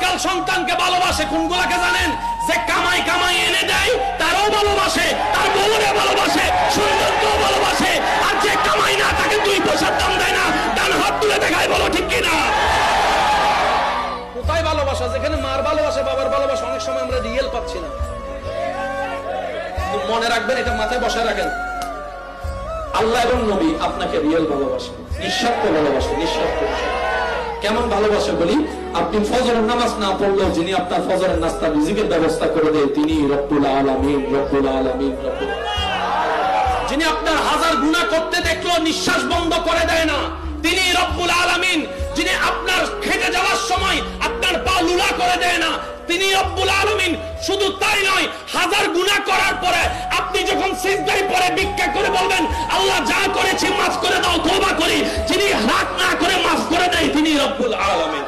মাতাল সন্তানকে ভালোবাসে কোনগুলাকে জানেন? যে কামাই কামাই এনে দেয় তারও ভালোবাসে, তার বউরে ভালোবাসে, সৌন্দর্যও ভালোবাসে। আর যে কামাই না তাকে 2 পয়সার দাম দেয় না, ডান হাত তুলে দেখায়, বলো ঠিক কিনা? কোথায় ভালোবাসা? যেখানে মার ভালোবাসা, বাবার ভালোবাসা অনেক সময় আমরা রিয়েল পাচ্ছি না। মনে রাখবেন, এটা মাথায় বসায় রাখেন, আল্লাহ এবং নবী আপনাকে রিয়েল ভালোবাসে, নিঃস্বার্থ ভালোবাসে, নিঃস্বার্থ। কেমন ভালোবাসে বলি? আপনি ফজরের নামাজ না পড়লেও যিনি আপনার ফজরের নাস্তা রিজিকের ব্যবস্থা করে দেয় তিনি রব্বুল আলামিন, রব্বুল আলামিন, রব্বুল। যিনি আপনার 1000 গুনাহ করতে দেখলো নিঃশ্বাস বন্ধ করে দেয় না তিনি রব্বুল আলামিন। যিনি আপনার খেতে যাওয়ার সময় আপনার পা লুলা করে দেয় না তিনি রব্বুল আলামিন। শুধু তাই নয়, 1000 গুনাহ করার পরে আপনি যখন সিজদায় পড়ে ভিক্ষা করে বলবেন আল্লাহ যা করেছি মাফ করে দাও, তওবা করি, যিনি হাত না করে মাফ করে দেয় তিনি রব্বুল আলামিন।